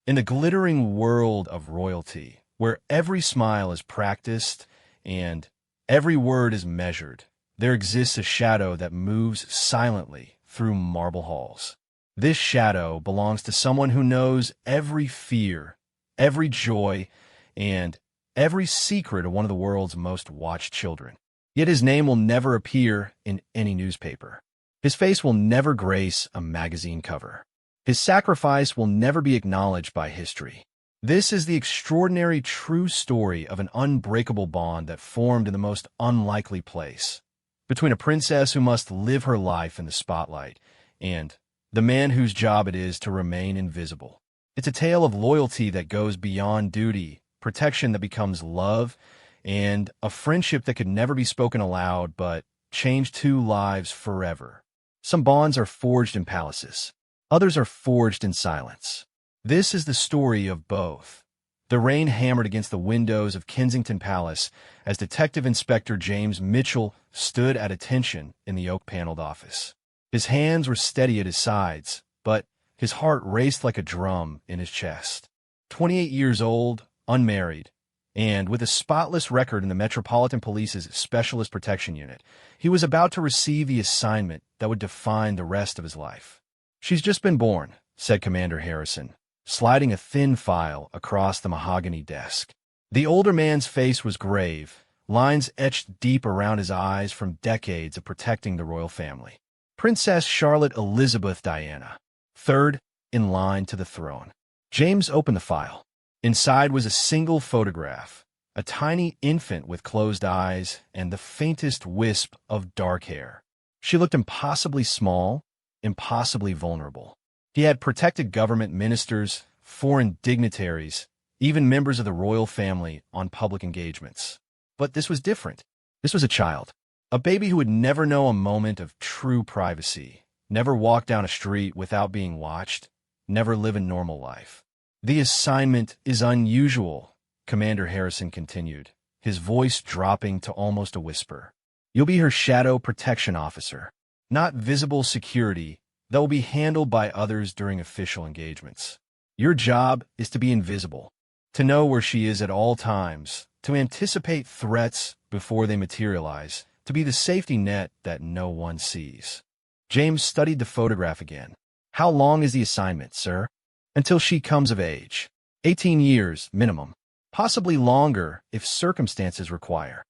In the glittering world of royalty, where every smile is practiced and every word is measured, there exists a shadow that moves silently through marble halls. This shadow belongs to someone who knows every fear, every joy, and every secret of one of the world's most watched children. Yet his name will never appear in any newspaper. His face will never grace a magazine cover. His sacrifice will never be acknowledged by history. This is the extraordinary true story of an unbreakable bond that formed in the most unlikely place, between a princess who must live her life in the spotlight and the man whose job it is to remain invisible. It's a tale of loyalty that goes beyond duty, protection that becomes love, and a friendship that could never be spoken aloud but change two lives forever. Some bonds are forged in palaces. Others are forged in silence. This is the story of both. The rain hammered against the windows of Kensington Palace as Detective Inspector James Mitchell stood at attention in the oak-paneled office. His hands were steady at his sides, but his heart raced like a drum in his chest. 28 years old, unmarried, and with a spotless record in the Metropolitan Police's Specialist Protection Unit, he was about to receive the assignment that would define the rest of his life. "She's just been born," said Commander Harrison, sliding a thin file across the mahogany desk. The older man's face was grave, lines etched deep around his eyes from decades of protecting the royal family. Princess Charlotte Elizabeth Diana, third in line to the throne. James opened the file. Inside was a single photograph, a tiny infant with closed eyes and the faintest wisp of dark hair. She looked impossibly small, impossibly vulnerable. He had protected government ministers, foreign dignitaries, even members of the royal family on public engagements. But this was different. This was a child, a baby who would never know a moment of true privacy, never walk down a street without being watched, never live a normal life. "The assignment is unusual," Commander Harrison continued, his voice dropping to almost a whisper. "You'll be her shadow protection officer, not visible security that will be handled by others during official engagements. Your job is to be invisible, to know where she is at all times, to anticipate threats before they materialize, to be the safety net that no one sees." James studied the photograph again. "How long is the assignment, sir?" "Until she comes of age. 18 years, minimum. Possibly longer if circumstances require."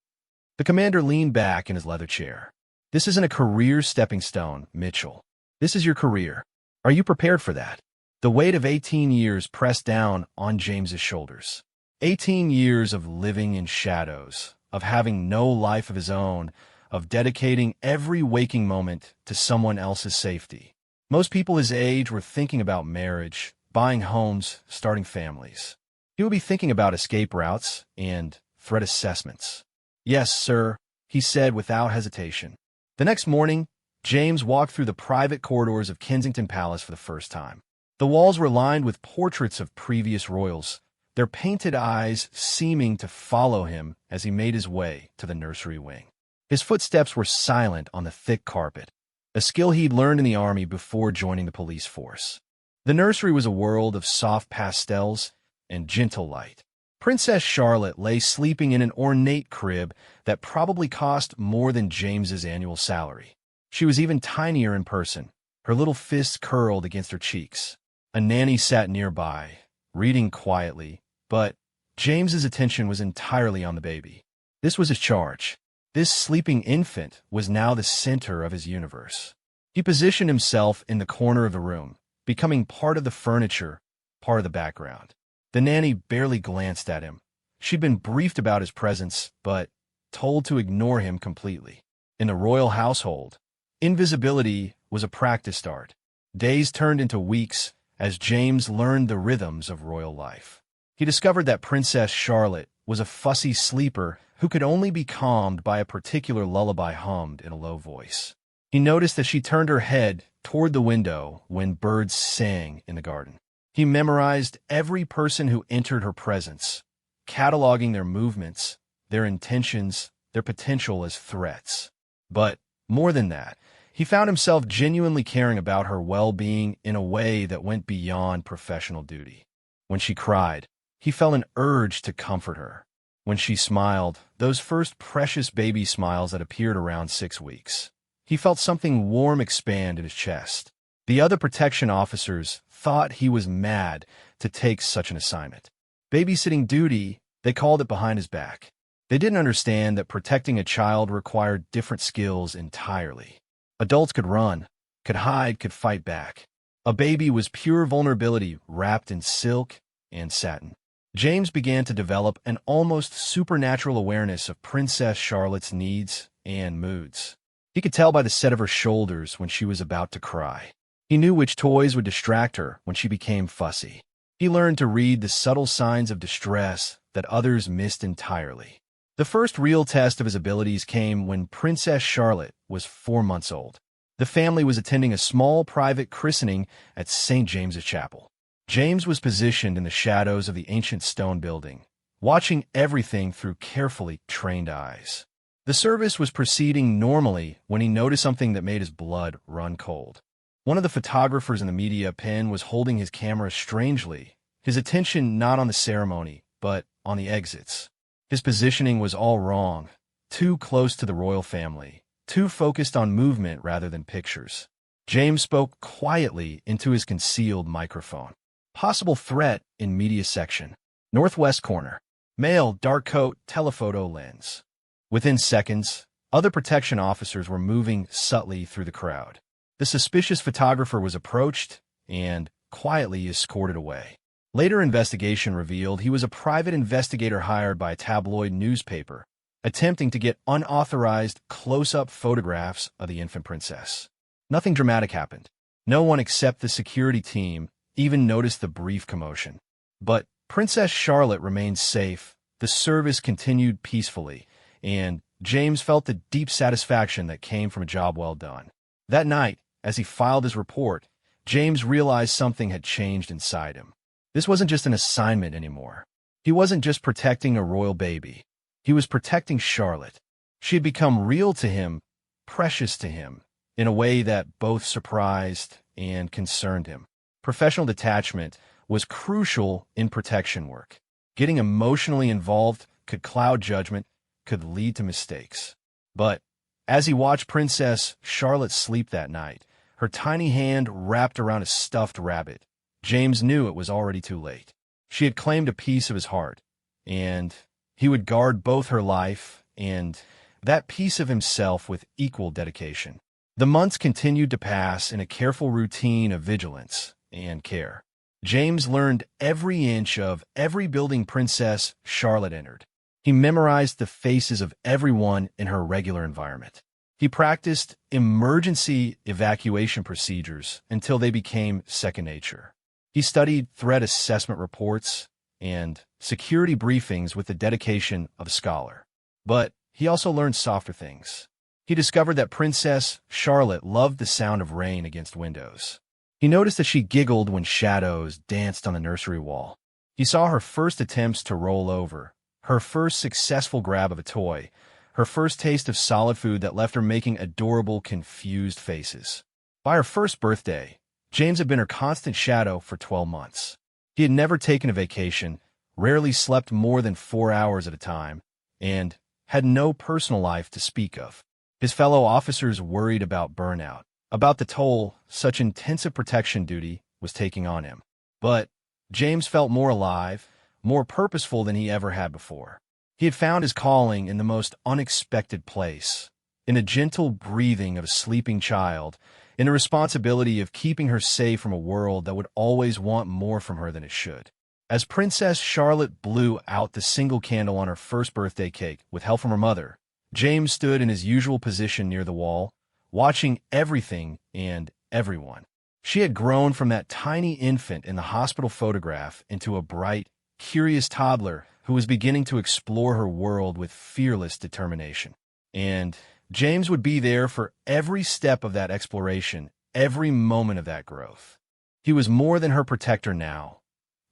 The commander leaned back in his leather chair. "This isn't a career stepping stone, Mitchell. This is your career. Are you prepared for that?" The weight of 18 years pressed down on James's shoulders. 18 years of living in shadows, of having no life of his own, of dedicating every waking moment to someone else's safety. Most people his age were thinking about marriage, buying homes, starting families. He would be thinking about escape routes and threat assessments. "Yes, sir," he said without hesitation. The next morning, James walked through the private corridors of Kensington Palace for the first time. The walls were lined with portraits of previous royals, their painted eyes seeming to follow him as he made his way to the nursery wing. His footsteps were silent on the thick carpet, a skill he'd learned in the army before joining the police force. The nursery was a world of soft pastels and gentle light. Princess Charlotte lay sleeping in an ornate crib that probably cost more than James's annual salary. She was even tinier in person, her little fists curled against her cheeks. A nanny sat nearby, reading quietly, but James's attention was entirely on the baby. This was his charge. This sleeping infant was now the center of his universe. He positioned himself in the corner of the room, becoming part of the furniture, part of the background. The nanny barely glanced at him. She'd been briefed about his presence, but told to ignore him completely. In the royal household, invisibility was a practiced art. Days turned into weeks as James learned the rhythms of royal life. He discovered that Princess Charlotte was a fussy sleeper who could only be calmed by a particular lullaby hummed in a low voice. He noticed that she turned her head toward the window when birds sang in the garden. He memorized every person who entered her presence, cataloging their movements, their intentions, their potential as threats. But more than that, he found himself genuinely caring about her well-being in a way that went beyond professional duty. When she cried, he felt an urge to comfort her. When she smiled, those first precious baby smiles that appeared around 6 weeks, he felt something warm expand in his chest. The other protection officers thought he was mad to take such an assignment. Babysitting duty, they called it behind his back. They didn't understand that protecting a child required different skills entirely. Adults could run, could hide, could fight back. A baby was pure vulnerability wrapped in silk and satin. James began to develop an almost supernatural awareness of Princess Charlotte's needs and moods. He could tell by the set of her shoulders when she was about to cry. He knew which toys would distract her when she became fussy. He learned to read the subtle signs of distress that others missed entirely. The first real test of his abilities came when Princess Charlotte was 4 months old. The family was attending a small private christening at St. James's Chapel. James was positioned in the shadows of the ancient stone building, watching everything through carefully trained eyes. The service was proceeding normally when he noticed something that made his blood run cold. One of the photographers in the media pen was holding his camera strangely, his attention not on the ceremony, but on the exits. His positioning was all wrong, too close to the royal family, too focused on movement rather than pictures. James spoke quietly into his concealed microphone. Possible threat in media section. Northwest corner. Male, dark coat, telephoto lens. Within seconds, other protection officers were moving subtly through the crowd. The suspicious photographer was approached and quietly escorted away. Later investigation revealed he was a private investigator hired by a tabloid newspaper, attempting to get unauthorized close-up photographs of the infant princess. Nothing dramatic happened. No one except the security team even noticed the brief commotion. But Princess Charlotte remained safe, the service continued peacefully, and James felt the deep satisfaction that came from a job well done. That night, as he filed his report, James realized something had changed inside him. This wasn't just an assignment anymore. He wasn't just protecting a royal baby. He was protecting Charlotte. She had become real to him, precious to him, in a way that both surprised and concerned him. Professional detachment was crucial in protection work. Getting emotionally involved could cloud judgment, could lead to mistakes. But as he watched Princess Charlotte sleep that night, her tiny hand wrapped around a stuffed rabbit, James knew it was already too late. She had claimed a piece of his heart, and he would guard both her life and that piece of himself with equal dedication. The months continued to pass in a careful routine of vigilance and care. James learned every inch of every building Princess Charlotte entered. He memorized the faces of everyone in her regular environment. He practiced emergency evacuation procedures until they became second nature. He studied threat assessment reports and security briefings with the dedication of a scholar. But he also learned softer things. He discovered that Princess Charlotte loved the sound of rain against windows. He noticed that she giggled when shadows danced on the nursery wall. He saw her first attempts to roll over, her first successful grab of a toy, her first taste of solid food that left her making adorable, confused faces. By her first birthday, James had been her constant shadow for 12 months. He had never taken a vacation, rarely slept more than 4 hours at a time, and had no personal life to speak of. His fellow officers worried about burnout, about the toll such intensive protection duty was taking on him. But James felt more alive, more purposeful than he ever had before. He had found his calling in the most unexpected place, in a gentle breathing of a sleeping child, in the responsibility of keeping her safe from a world that would always want more from her than it should. As Princess Charlotte blew out the single candle on her first birthday cake with help from her mother, James stood in his usual position near the wall, watching everything and everyone. She had grown from that tiny infant in the hospital photograph into a bright, curious toddler who was beginning to explore her world with fearless determination. And James would be there for every step of that exploration, every moment of that growth. He was more than her protector now,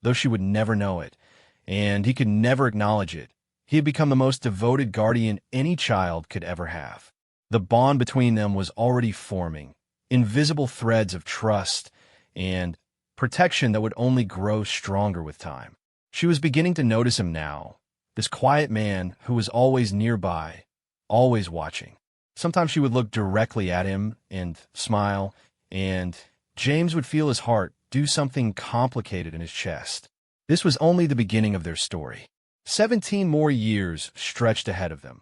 though she would never know it, and he could never acknowledge it. He had become the most devoted guardian any child could ever have. The bond between them was already forming, invisible threads of trust and protection that would only grow stronger with time. She was beginning to notice him now, this quiet man who was always nearby, always watching. Sometimes she would look directly at him and smile, and James would feel his heart do something complicated in his chest. This was only the beginning of their story. 17 more years stretched ahead of them,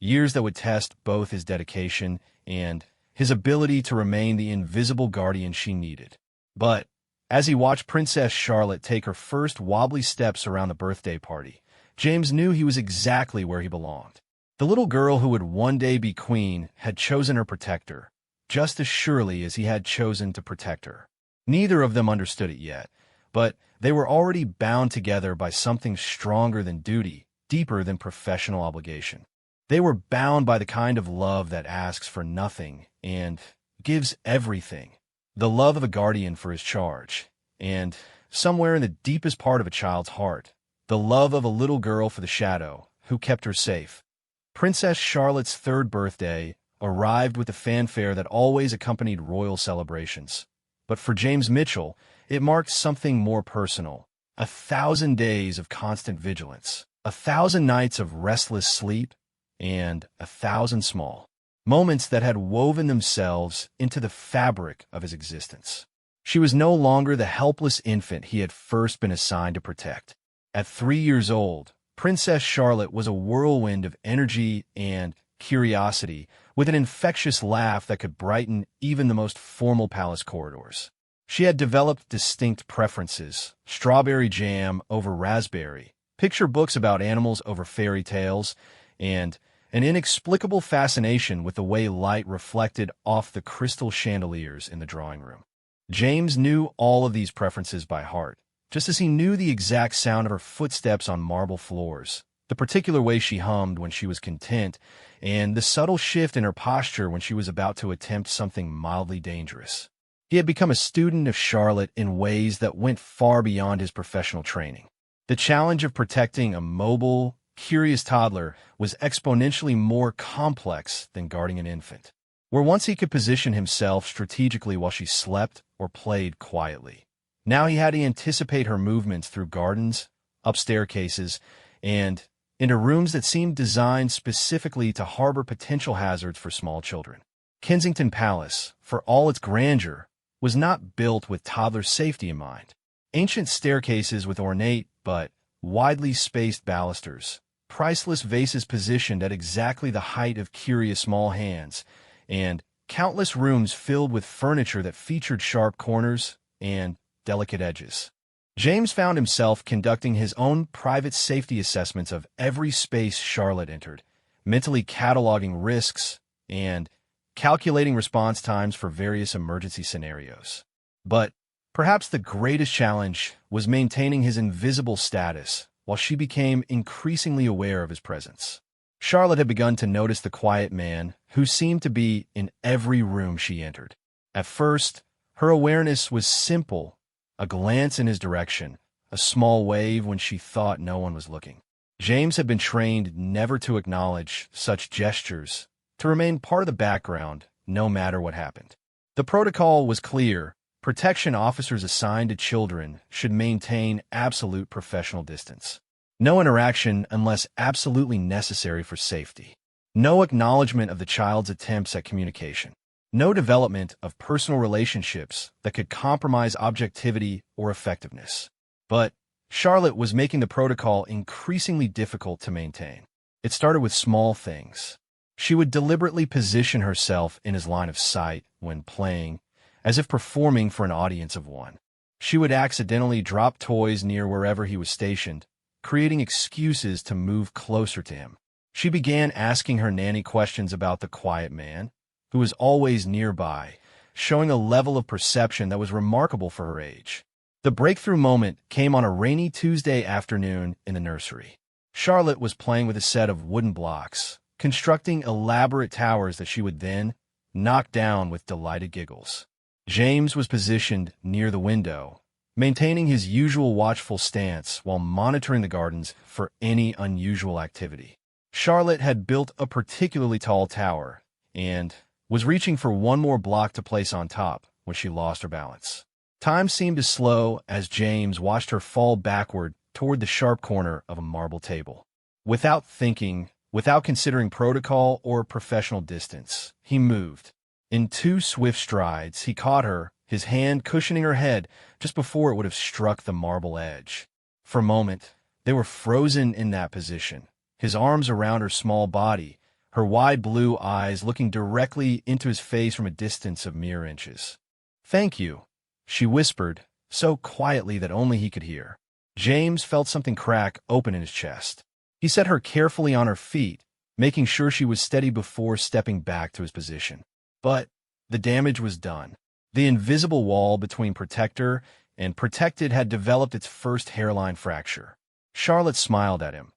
years that would test both his dedication and his ability to remain the invisible guardian she needed. But as he watched Princess Charlotte take her first wobbly steps around the birthday party, James knew he was exactly where he belonged. The little girl who would one day be queen had chosen her protector, just as surely as he had chosen to protect her. Neither of them understood it yet, but they were already bound together by something stronger than duty, deeper than professional obligation. They were bound by the kind of love that asks for nothing and gives everything. The love of a guardian for his charge, and somewhere in the deepest part of a child's heart, the love of a little girl for the shadow who kept her safe. Princess Charlotte's third birthday arrived with the fanfare that always accompanied royal celebrations. But for James Mitchell, it marked something more personal. 1,000 days of constant vigilance, 1,000 nights of restless sleep, and 1,000 small moments that had woven themselves into the fabric of his existence. She was no longer the helpless infant he had first been assigned to protect. At 3 years old, Princess Charlotte was a whirlwind of energy and curiosity, with an infectious laugh that could brighten even the most formal palace corridors. She had developed distinct preferences: strawberry jam over raspberry, picture books about animals over fairy tales, and an inexplicable fascination with the way light reflected off the crystal chandeliers in the drawing room. James knew all of these preferences by heart, just as he knew the exact sound of her footsteps on marble floors, the particular way she hummed when she was content, and the subtle shift in her posture when she was about to attempt something mildly dangerous. He had become a student of Charlotte in ways that went far beyond his professional training. The challenge of protecting a mobile, curious toddler was exponentially more complex than guarding an infant. Where once he could position himself strategically while she slept or played quietly, now he had to anticipate her movements through gardens, up staircases, and into rooms that seemed designed specifically to harbor potential hazards for small children. Kensington Palace, for all its grandeur, was not built with toddler safety in mind. Ancient staircases with ornate but widely spaced balusters, priceless vases positioned at exactly the height of curious small hands, and countless rooms filled with furniture that featured sharp corners and delicate edges. James found himself conducting his own private safety assessments of every space Charlotte entered, mentally cataloging risks and calculating response times for various emergency scenarios. But perhaps the greatest challenge was maintaining his invisible status while she became increasingly aware of his presence. Charlotte had begun to notice the quiet man who seemed to be in every room she entered. At first, her awareness was simple: a glance in his direction, a small wave when she thought no one was looking. James had been trained never to acknowledge such gestures, to remain part of the background no matter what happened. The protocol was clear: protection officers assigned to children should maintain absolute professional distance. No interaction unless absolutely necessary for safety. No acknowledgement of the child's attempts at communication. No development of personal relationships that could compromise objectivity or effectiveness. But Charlotte was making the protocol increasingly difficult to maintain. It started with small things. She would deliberately position herself in his line of sight when playing, as if performing for an audience of one. She would accidentally drop toys near wherever he was stationed, creating excuses to move closer to him. She began asking her nanny questions about the quiet man, who was always nearby, showing a level of perception that was remarkable for her age. The breakthrough moment came on a rainy Tuesday afternoon in the nursery. Charlotte was playing with a set of wooden blocks, constructing elaborate towers that she would then knock down with delighted giggles. James was positioned near the window, maintaining his usual watchful stance while monitoring the gardens for any unusual activity. Charlotte had built a particularly tall tower and was reaching for one more block to place on top when she lost her balance. Time seemed to slow as James watched her fall backward toward the sharp corner of a marble table. Without thinking, without considering protocol or professional distance, he moved. In 2 swift strides, he caught her, his hand cushioning her head just before it would have struck the marble edge. For a moment, they were frozen in that position, his arms around her small body, her wide blue eyes looking directly into his face from a distance of mere inches. "Thank you," she whispered, so quietly that only he could hear. James felt something crack open in his chest. He set her carefully on her feet, making sure she was steady before stepping back to his position. But the damage was done. The invisible wall between protector and protected had developed its first hairline fracture. Charlotte smiled at him.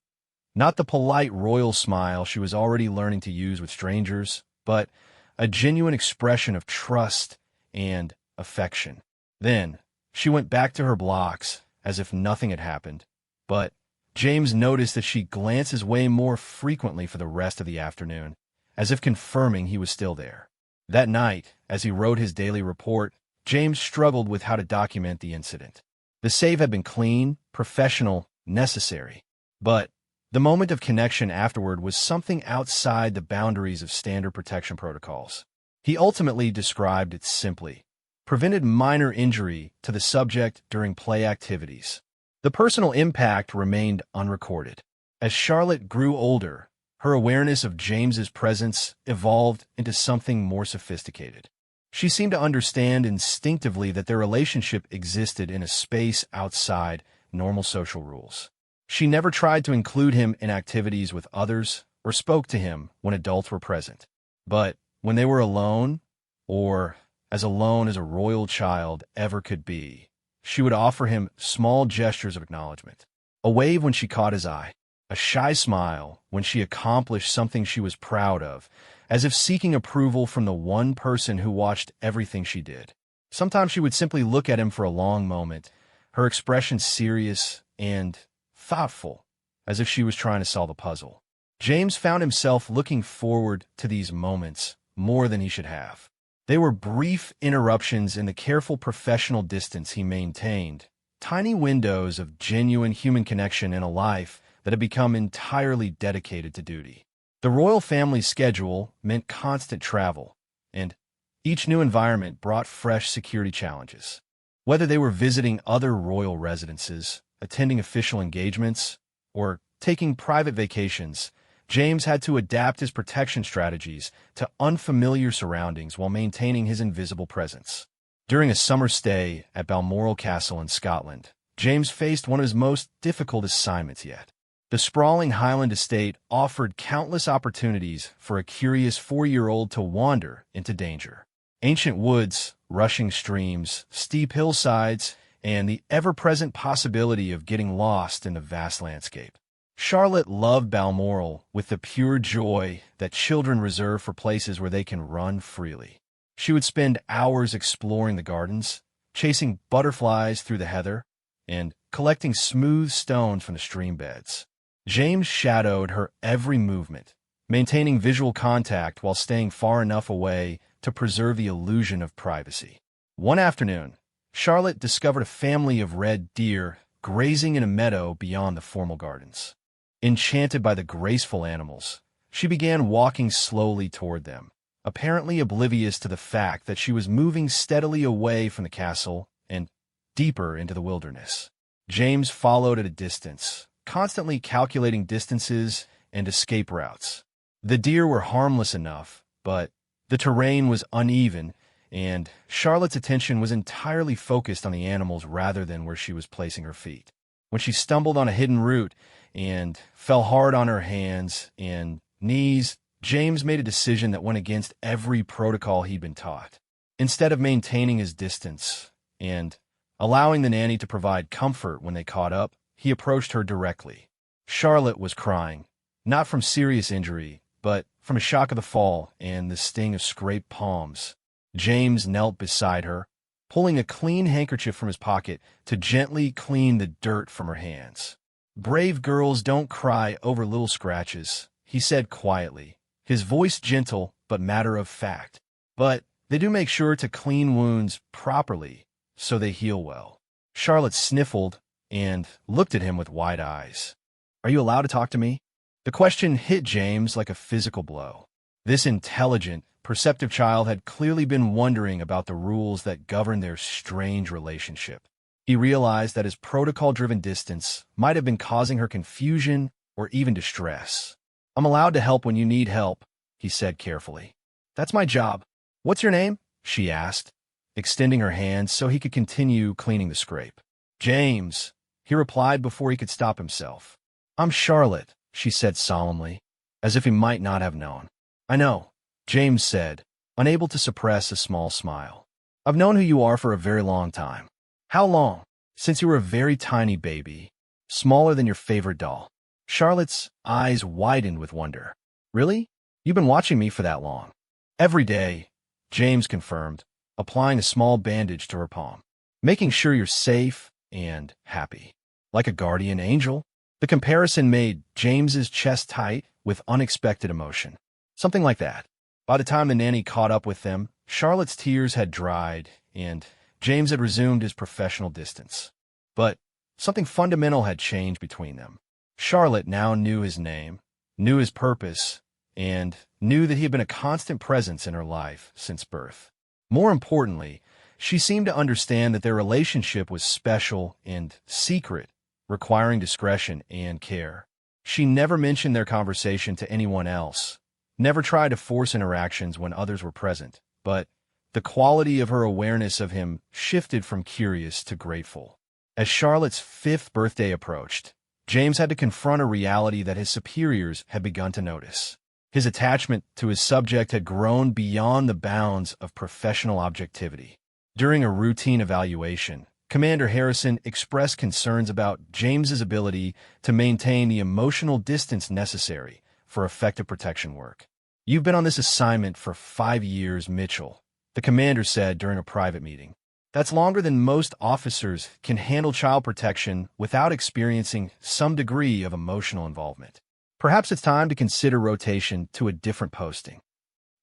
Not the polite royal smile she was already learning to use with strangers, but a genuine expression of trust and affection. Then, she went back to her blocks, as if nothing had happened. But James noticed that she glanced his way more frequently for the rest of the afternoon, as if confirming he was still there. That night, as he wrote his daily report, James struggled with how to document the incident. The save had been clean, professional, necessary. But the moment of connection afterward was something outside the boundaries of standard protection protocols. He ultimately described it simply: prevented minor injury to the subject during play activities. The personal impact remained unrecorded. As Charlotte grew older, her awareness of James's presence evolved into something more sophisticated. She seemed to understand instinctively that their relationship existed in a space outside normal social rules. She never tried to include him in activities with others or spoke to him when adults were present. But when they were alone, or as alone as a royal child ever could be, she would offer him small gestures of acknowledgement. A wave when she caught his eye, a shy smile when she accomplished something she was proud of, as if seeking approval from the one person who watched everything she did. Sometimes she would simply look at him for a long moment, her expression serious and thoughtful, as if she was trying to solve a puzzle. James found himself looking forward to these moments more than he should have. They were brief interruptions in the careful professional distance he maintained, tiny windows of genuine human connection in a life that had become entirely dedicated to duty. The royal family's schedule meant constant travel, and each new environment brought fresh security challenges. Whether they were visiting other royal residences, attending official engagements, or taking private vacations, James had to adapt his protection strategies to unfamiliar surroundings while maintaining his invisible presence. During a summer stay at Balmoral Castle in Scotland, James faced one of his most difficult assignments yet. The sprawling Highland estate offered countless opportunities for a curious 4-year-old to wander into danger. Ancient woods, rushing streams, steep hillsides, and the ever-present possibility of getting lost in the vast landscape. Charlotte loved Balmoral with the pure joy that children reserve for places where they can run freely. She would spend hours exploring the gardens, chasing butterflies through the heather, and collecting smooth stones from the stream beds. James shadowed her every movement, maintaining visual contact while staying far enough away to preserve the illusion of privacy. One afternoon, Charlotte discovered a family of red deer grazing in a meadow beyond the formal gardens. Enchanted by the graceful animals, she began walking slowly toward them, apparently oblivious to the fact that she was moving steadily away from the castle and deeper into the wilderness. James followed at a distance, constantly calculating distances and escape routes. The deer were harmless enough, but the terrain was uneven, and Charlotte's attention was entirely focused on the animals rather than where she was placing her feet. When she stumbled on a hidden route and fell hard on her hands and knees, James made a decision that went against every protocol he'd been taught. Instead of maintaining his distance and allowing the nanny to provide comfort when they caught up, he approached her directly. Charlotte was crying, not from serious injury, but from a shock of the fall and the sting of scraped palms. James knelt beside her, pulling a clean handkerchief from his pocket to gently clean the dirt from her hands. "Brave girls don't cry over little scratches," he said quietly, his voice gentle but matter of fact. "But they do make sure to clean wounds properly, so they heal well. Charlotte sniffled and looked at him with wide eyes. Are you allowed to talk to me? The question hit James like a physical blow. This intelligent, perceptive child had clearly been wondering about the rules that govern their strange relationship. He realized that his protocol-driven distance might have been causing her confusion or even distress. I'm allowed to help when you need help, he said carefully. That's my job. What's your name? She asked, extending her hand so he could continue cleaning the scrape. James, he replied before he could stop himself. I'm Charlotte, she said solemnly, as if he might not have known. I know, James said, unable to suppress a small smile. I've known who you are for a very long time. How long? Since you were a very tiny baby, smaller than your favorite doll. Charlotte's eyes widened with wonder. Really? You've been watching me for that long? Every day, James confirmed, applying a small bandage to her palm. Making sure you're safe and happy. Like a guardian angel? The comparison made James's chest tight with unexpected emotion. Something like that. By the time the nanny caught up with them, Charlotte's tears had dried, and James had resumed his professional distance. But something fundamental had changed between them. Charlotte now knew his name, knew his purpose, and knew that he had been a constant presence in her life since birth. More importantly, she seemed to understand that their relationship was special and secret, requiring discretion and care. She never mentioned their conversation to anyone else, never tried to force interactions when others were present, but the quality of her awareness of him shifted from curious to grateful. As Charlotte's 5th birthday approached, James had to confront a reality that his superiors had begun to notice. His attachment to his subject had grown beyond the bounds of professional objectivity. During a routine evaluation, Commander Harrison expressed concerns about James's ability to maintain the emotional distance necessary for effective protection work. You've been on this assignment for 5 years, Mitchell, the commander said during a private meeting. That's longer than most officers can handle child protection without experiencing some degree of emotional involvement. Perhaps it's time to consider rotation to a different posting.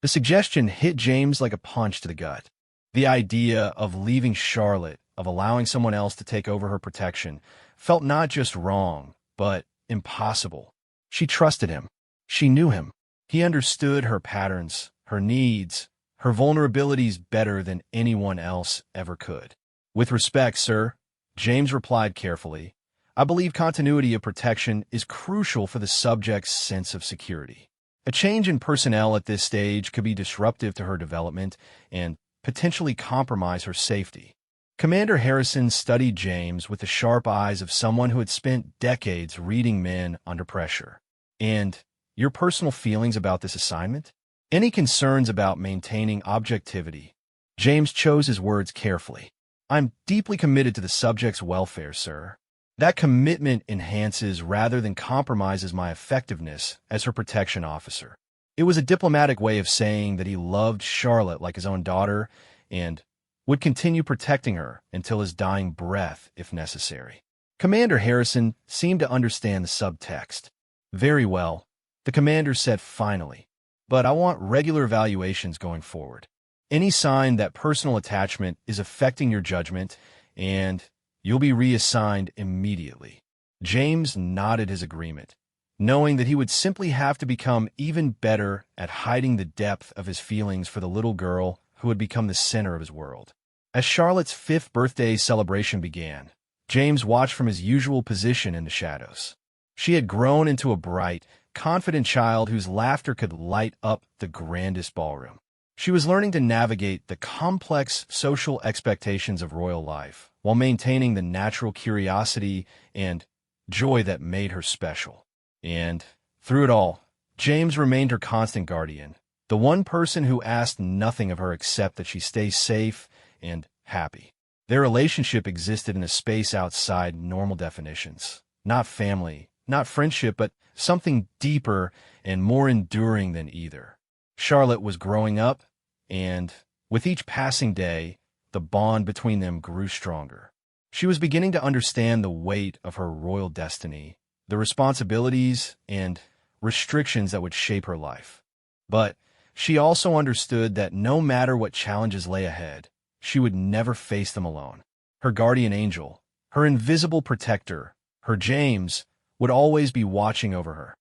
The suggestion hit James like a punch to the gut. The idea of leaving Charlotte, of allowing someone else to take over her protection, felt not just wrong, but impossible. She trusted him. She knew him. He understood her patterns, her needs, her vulnerabilities better than anyone else ever could. With respect, sir, James replied carefully, I believe continuity of protection is crucial for the subject's sense of security. A change in personnel at this stage could be disruptive to her development and potentially compromise her safety. Commander Harrison studied James with the sharp eyes of someone who had spent decades reading men under pressure. And your personal feelings about this assignment? Any concerns about maintaining objectivity? James chose his words carefully. I'm deeply committed to the subject's welfare, sir. That commitment enhances rather than compromises my effectiveness as her protection officer. It was a diplomatic way of saying that he loved Charlotte like his own daughter and would continue protecting her until his dying breath if necessary. Commander Harrison seemed to understand the subtext. Very well, the commander said finally, but I want regular evaluations going forward. Any sign that personal attachment is affecting your judgment, and you'll be reassigned immediately. James nodded his agreement, knowing that he would simply have to become even better at hiding the depth of his feelings for the little girl who had become the center of his world. As Charlotte's 5th birthday celebration began, James watched from his usual position in the shadows. She had grown into a bright, confident child whose laughter could light up the grandest ballroom. She was learning to navigate the complex social expectations of royal life while maintaining the natural curiosity and joy that made her special. And through it all, James remained her constant guardian, the one person who asked nothing of her except that she stay safe and happy. Their relationship existed in a space outside normal definitions. Not family, not friendship, but something deeper and more enduring than either. Charlotte was growing up, and with each passing day, the bond between them grew stronger. She was beginning to understand the weight of her royal destiny, the responsibilities and restrictions that would shape her life. But she also understood that no matter what challenges lay ahead, she would never face them alone. Her guardian angel, her invisible protector, her James, would always be watching over her.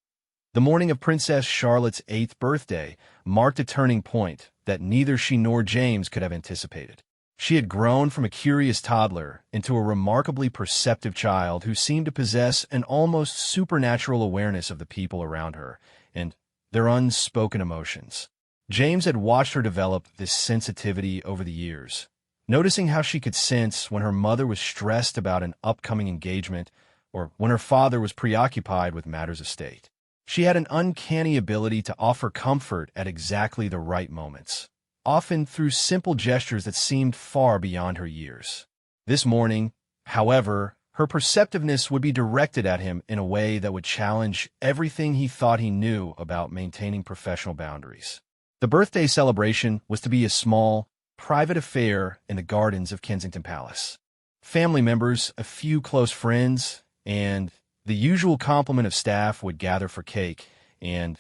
The morning of Princess Charlotte's 8th birthday marked a turning point that neither she nor James could have anticipated. She had grown from a curious toddler into a remarkably perceptive child who seemed to possess an almost supernatural awareness of the people around her and their unspoken emotions. James had watched her develop this sensitivity over the years, noticing how she could sense when her mother was stressed about an upcoming engagement or when her father was preoccupied with matters of state. She had an uncanny ability to offer comfort at exactly the right moments, often through simple gestures that seemed far beyond her years. This morning, however, her perceptiveness would be directed at him in a way that would challenge everything he thought he knew about maintaining professional boundaries. The birthday celebration was to be a small, private affair in the gardens of Kensington Palace. Family members, a few close friends, and the usual complement of staff would gather for cake and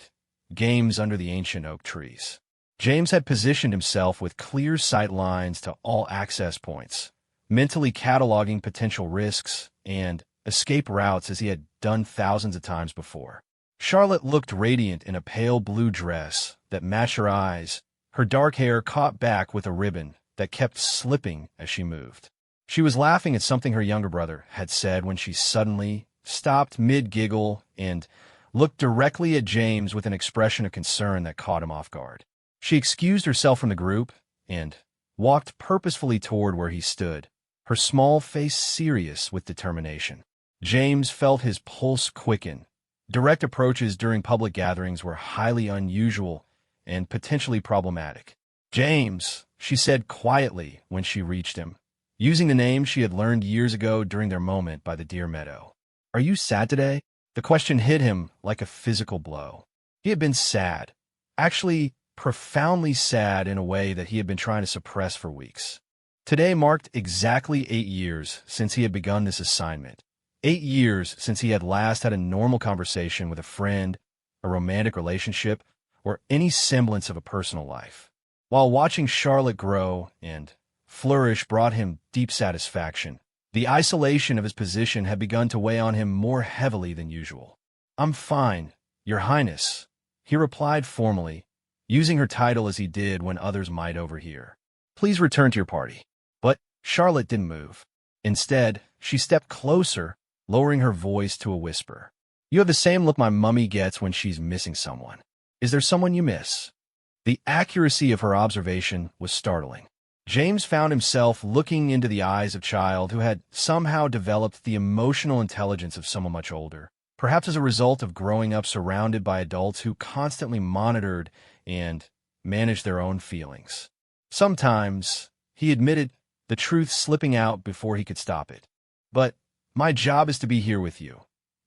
games under the ancient oak trees. James had positioned himself with clear sight lines to all access points, mentally cataloging potential risks and escape routes as he had done thousands of times before. Charlotte looked radiant in a pale blue dress that matched her eyes, her dark hair caught back with a ribbon that kept slipping as she moved. She was laughing at something her younger brother had said when she suddenly stopped mid-giggle and looked directly at James with an expression of concern that caught him off guard. She excused herself from the group and walked purposefully toward where he stood, her small face serious with determination. James felt his pulse quicken. Direct approaches during public gatherings were highly unusual and potentially problematic. "James," she said quietly when she reached him, using the name she had learned years ago during their moment by the deer meadow. "Are you sad today?" The question hit him like a physical blow. He had been sad, actually profoundly sad in a way that he had been trying to suppress for weeks. Today marked exactly 8 years since he had begun this assignment. 8 years since he had last had a normal conversation with a friend, a romantic relationship, or any semblance of a personal life. While watching Charlotte grow and flourish brought him deep satisfaction, the isolation of his position had begun to weigh on him more heavily than usual. "I'm fine, Your Highness," he replied formally, using her title as he did when others might overhear. "Please return to your party." But Charlotte didn't move. Instead, she stepped closer, lowering her voice to a whisper. "You have the same look my mummy gets when she's missing someone. Is there someone you miss?" The accuracy of her observation was startling. James found himself looking into the eyes of a child who had somehow developed the emotional intelligence of someone much older, perhaps as a result of growing up surrounded by adults who constantly monitored and managed their own feelings. Sometimes, he admitted, the truth slipping out before he could stop it. "But my job is to be here with you,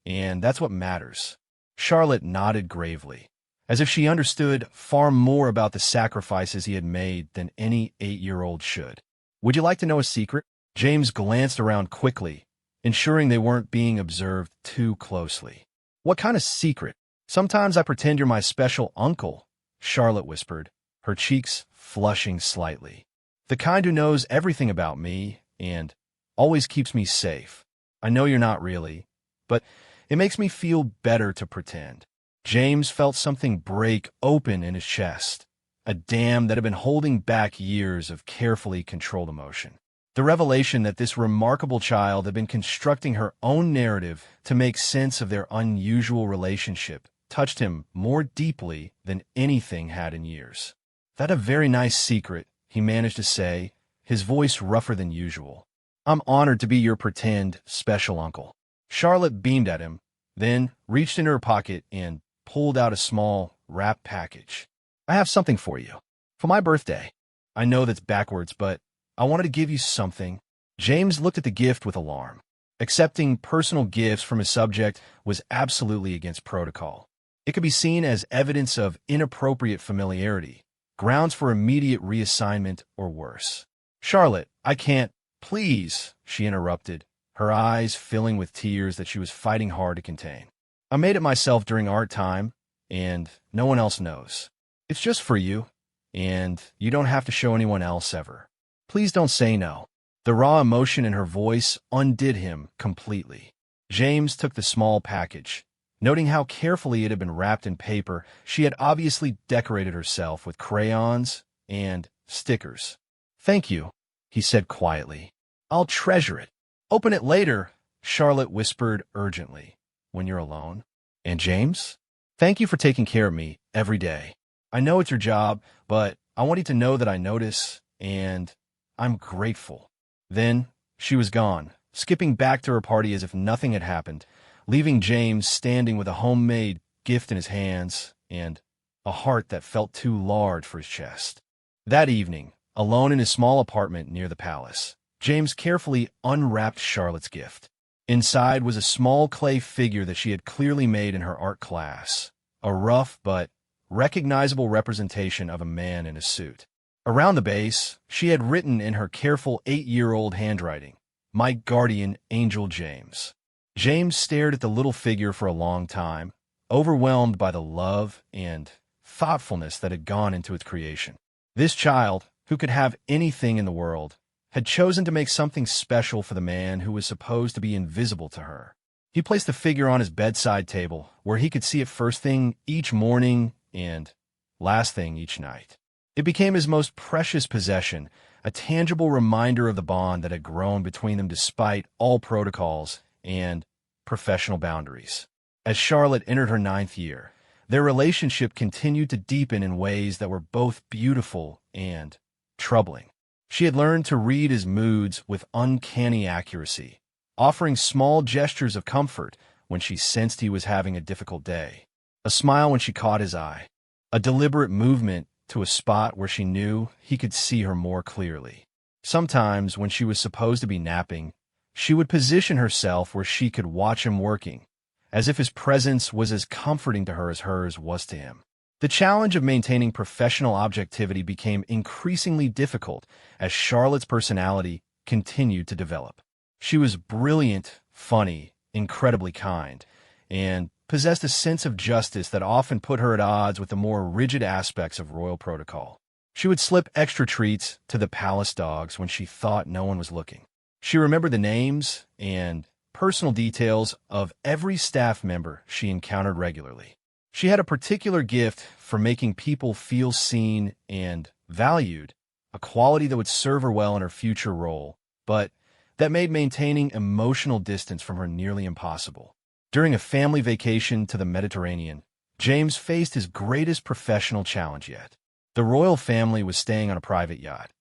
and that's what matters." Charlotte nodded gravely, as if she understood far more about the sacrifices he had made than any 8-year-old should. "Would you like to know a secret?" James glanced around quickly, ensuring they weren't being observed too closely. "What kind of secret?" "Sometimes I pretend you're my special uncle," Charlotte whispered, her cheeks flushing slightly. "The kind who knows everything about me and always keeps me safe. I know you're not really, but it makes me feel better to pretend." James felt something break open in his chest, a dam that had been holding back years of carefully controlled emotion. The revelation that this remarkable child had been constructing her own narrative to make sense of their unusual relationship touched him more deeply than anything had in years. "That's a very nice secret," he managed to say, his voice rougher than usual. "I'm honored to be your pretend special uncle." Charlotte beamed at him, then reached into her pocket and pulled out a small, wrapped package. "I have something for you. For my birthday. I know that's backwards, but I wanted to give you something." James looked at the gift with alarm. Accepting personal gifts from his subject was absolutely against protocol. It could be seen as evidence of inappropriate familiarity, grounds for immediate reassignment, or worse. "Charlotte, I can't—" "Please," she interrupted, her eyes filling with tears that she was fighting hard to contain. "I made it myself during art time, and no one else knows. It's just for you, and you don't have to show anyone else ever. Please don't say no. The raw emotion in her voice undid him completely. James took the small package. Noting how carefully it had been wrapped in paper, she had obviously decorated herself with crayons and stickers. "Thank you," he said quietly. "I'll treasure it." "Open it later," Charlotte whispered urgently, "when you're alone." "And James? Thank you for taking care of me every day. I know it's your job, but I want you to know that I notice, and I'm grateful." Then she was gone, skipping back to her party as if nothing had happened, leaving James standing with a homemade gift in his hands and a heart that felt too large for his chest. That evening, alone in his small apartment near the palace, James carefully unwrapped Charlotte's gift. Inside was a small clay figure that she had clearly made in her art class, a rough but recognizable representation of a man in a suit. Around the base, she had written in her careful 8-year-old handwriting, "My guardian angel James." James stared at the little figure for a long time, overwhelmed by the love and thoughtfulness that had gone into its creation. This child, who could have anything in the world, had chosen to make something special for the man who was supposed to be invisible to her. He placed the figure on his bedside table, where he could see it first thing each morning and last thing each night. It became his most precious possession, a tangible reminder of the bond that had grown between them despite all protocols and professional boundaries. As Charlotte entered her 9th year, their relationship continued to deepen in ways that were both beautiful and troubling. She had learned to read his moods with uncanny accuracy, offering small gestures of comfort when she sensed he was having a difficult day, a smile when she caught his eye, a deliberate movement to a spot where she knew he could see her more clearly. Sometimes, when she was supposed to be napping, she would position herself where she could watch him working, as if his presence was as comforting to her as hers was to him. The challenge of maintaining professional objectivity became increasingly difficult as Charlotte's personality continued to develop. She was brilliant, funny, incredibly kind, and possessed a sense of justice that often put her at odds with the more rigid aspects of royal protocol. She would slip extra treats to the palace dogs when she thought no one was looking. She remembered the names and personal details of every staff member she encountered regularly. She had a particular gift for making people feel seen and valued, a quality that would serve her well in her future role, but that made maintaining emotional distance from her nearly impossible. During a family vacation to the Mediterranean, James faced his greatest professional challenge yet. The royal family was staying on a private yacht,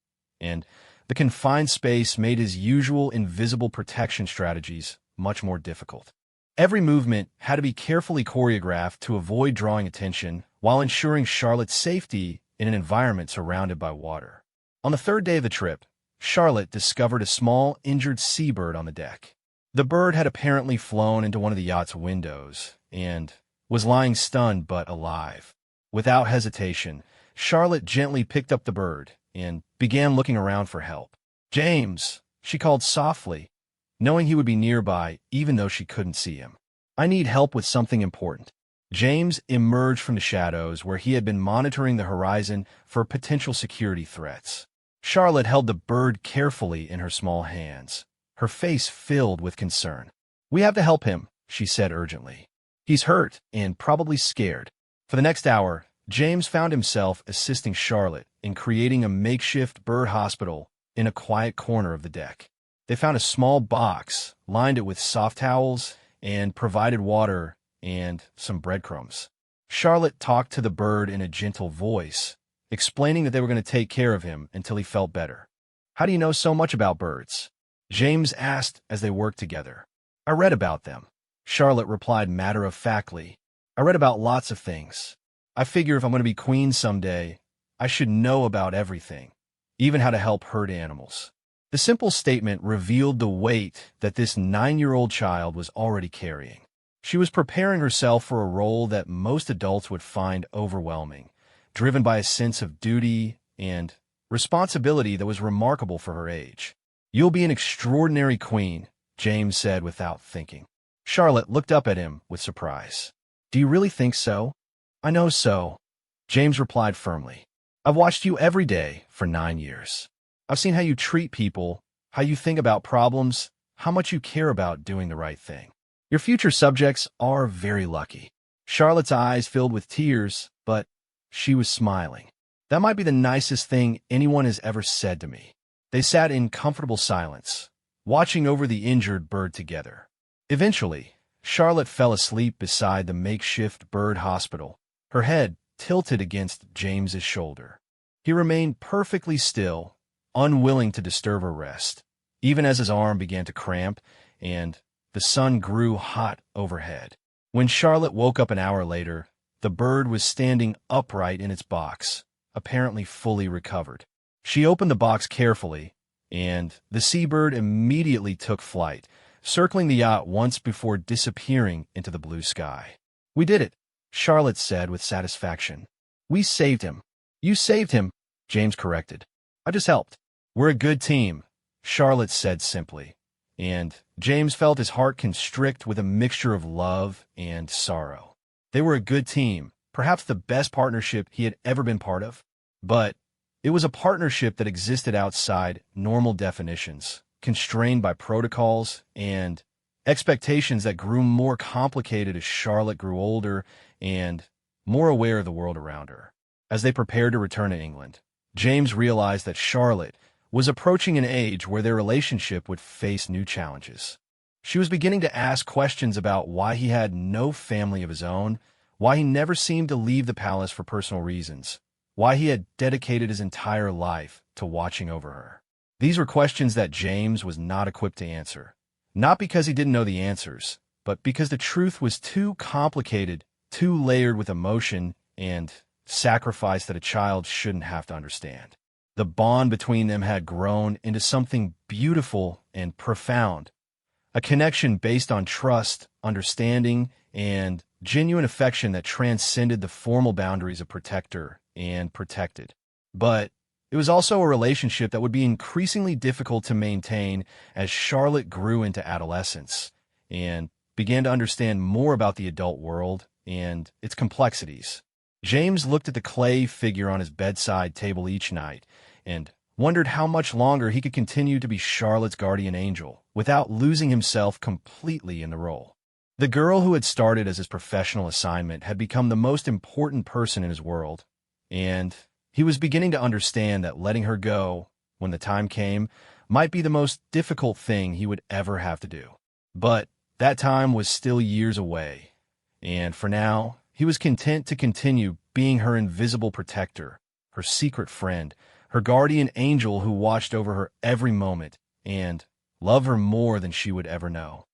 and the confined space made his usual invisible protection strategies much more difficult. Every movement had to be carefully choreographed to avoid drawing attention while ensuring Charlotte's safety in an environment surrounded by water. On the 3rd day of the trip, Charlotte discovered a small, injured seabird on the deck. The bird had apparently flown into one of the yacht's windows and was lying stunned but alive. Without hesitation, Charlotte gently picked up the bird and began looking around for help. "James," she called softly, knowing he would be nearby even though she couldn't see him. "I need help with something important." James emerged from the shadows where he had been monitoring the horizon for potential security threats. Charlotte held the bird carefully in her small hands, her face filled with concern. "We have to help him," she said urgently. "He's hurt and probably scared." For the next hour, James found himself assisting Charlotte in creating a makeshift bird hospital in a quiet corner of the deck. They found a small box, lined it with soft towels, and provided water and some breadcrumbs. Charlotte talked to the bird in a gentle voice, explaining that they were going to take care of him until he felt better. "How do you know so much about birds?" James asked as they worked together. "I read about them," Charlotte replied matter-of-factly. "I read about lots of things. I figure if I'm going to be queen someday, I should know about everything, even how to help herd animals." The simple statement revealed the weight that this 9-year-old child was already carrying. She was preparing herself for a role that most adults would find overwhelming, driven by a sense of duty and responsibility that was remarkable for her age. "You'll be an extraordinary queen," James said without thinking. Charlotte looked up at him with surprise. "Do you really think so?" "I know so," James replied firmly. "I've watched you every day for 9 years. I've seen how you treat people, how you think about problems, how much you care about doing the right thing. Your future subjects are very lucky." Charlotte's eyes filled with tears, but she was smiling. "That might be the nicest thing anyone has ever said to me." They sat in comfortable silence, watching over the injured bird together. Eventually, Charlotte fell asleep beside the makeshift bird hospital, her head tilted against James's shoulder. He remained perfectly still, unwilling to disturb her rest, even as his arm began to cramp and the sun grew hot overhead. When Charlotte woke up an hour later, the bird was standing upright in its box, apparently fully recovered. She opened the box carefully, and the seabird immediately took flight, circling the yacht once before disappearing into the blue sky. "We did it," Charlotte said with satisfaction. "We saved him." "You saved him," James corrected. "I just helped." "We're a good team," Charlotte said simply, and James felt his heart constrict with a mixture of love and sorrow. They were a good team, perhaps the best partnership he had ever been part of. But it was a partnership that existed outside normal definitions, constrained by protocols and expectations that grew more complicated as Charlotte grew older and more aware of the world around her. As they prepared to return to England, James realized that Charlotte was approaching an age where their relationship would face new challenges. She was beginning to ask questions about why he had no family of his own, why he never seemed to leave the palace for personal reasons, why he had dedicated his entire life to watching over her. These were questions that James was not equipped to answer, not because he didn't know the answers, but because the truth was too complicated, too layered with emotion and sacrifice that a child shouldn't have to understand. The bond between them had grown into something beautiful and profound, a connection based on trust, understanding, and genuine affection that transcended the formal boundaries of protector and protected. But it was also a relationship that would be increasingly difficult to maintain as Charlotte grew into adolescence and began to understand more about the adult world and its complexities. James looked at the clay figure on his bedside table each night and wondered how much longer he could continue to be Charlotte's guardian angel without losing himself completely in the role. The girl who had started as his professional assignment had become the most important person in his world, and he was beginning to understand that letting her go, when the time came, might be the most difficult thing he would ever have to do. But that time was still years away, and for now, he was content to continue being her invisible protector, her secret friend, her guardian angel who watched over her every moment and loved her more than she would ever know.